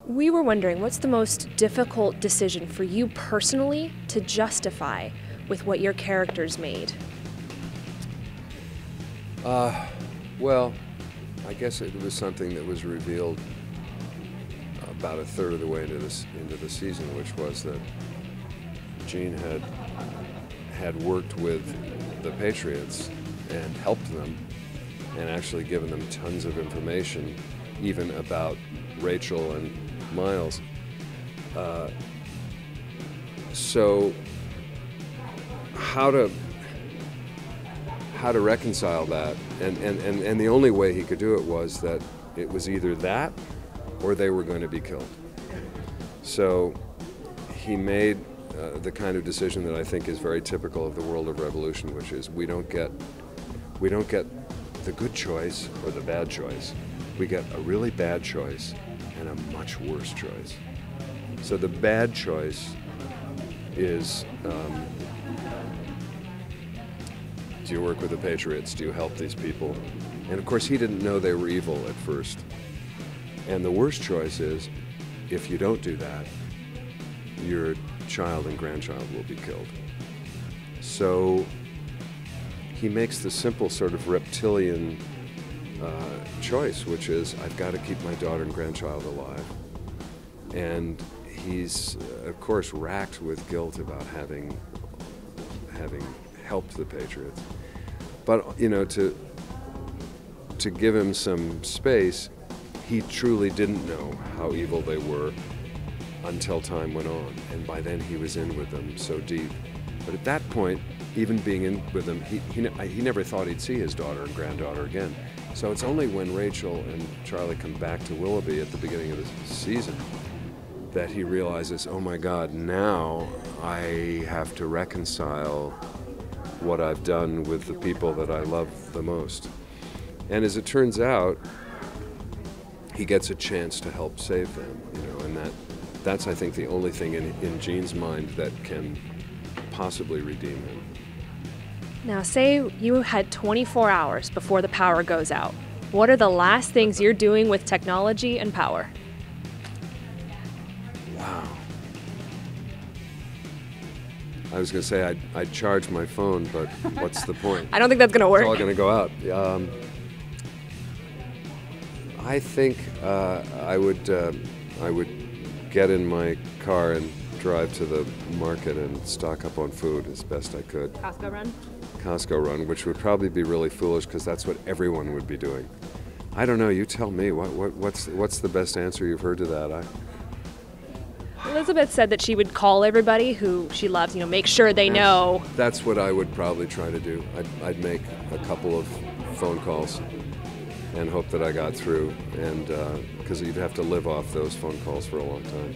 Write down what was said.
We were wondering, what's the most difficult decision for you personally to justify with what your characters made? Well, I guess it was something that was revealed about a third of the way into the season, which was that Gene had worked with the Patriots and helped them and actually given them tons of information, even about Rachel and Miles. So how to reconcile that, and the only way he could do it was that it was either that or they were going to be killed. So he made the kind of decision that I think is very typical of the world of revolution, which is we don't get the good choice or the bad choice. We get a really bad choice and a much worse choice. So the bad choice is, do you work with the Patriots? Do you help these people? And of course he didn't know they were evil at first. And the worst choice is, if you don't do that, your child and grandchild will be killed. So he makes the simple sort of reptilian choice, which is, I've got to keep my daughter and grandchild alive. And he's, of course, racked with guilt about having helped the Patriots. But, you know, to give him some space, he truly didn't know how evil they were until time went on. And by then he was in with them so deep. But at that point, even being in with them, he never thought he'd see his daughter and granddaughter again. So it's only when Rachel and Charlie come back to Willoughby at the beginning of the season that he realizes, oh my God, now I have to reconcile what I've done with the people that I love the most. And as it turns out, he gets a chance to help save them, you know, and that's I think the only thing in Gene's mind that can possibly redeem him. Now, say you had 24 hours before the power goes out. What are the last things you're doing with technology and power? Wow. I was going to say I'd charge my phone, but what's the point? I don't think that's going to work. It's all going to go out. I think I would get in my car and drive to the market and stock up on food as best I could. Costco run? Costco run, which would probably be really foolish because that's what everyone would be doing. I don't know. You tell me. What's the best answer you've heard to that? Elizabeth said that she would call everybody who she loves, you know, make sure they know. That's what I would probably try to do. I'd make a couple of phone calls and hope that I got through, and because you'd have to live off those phone calls for a long time.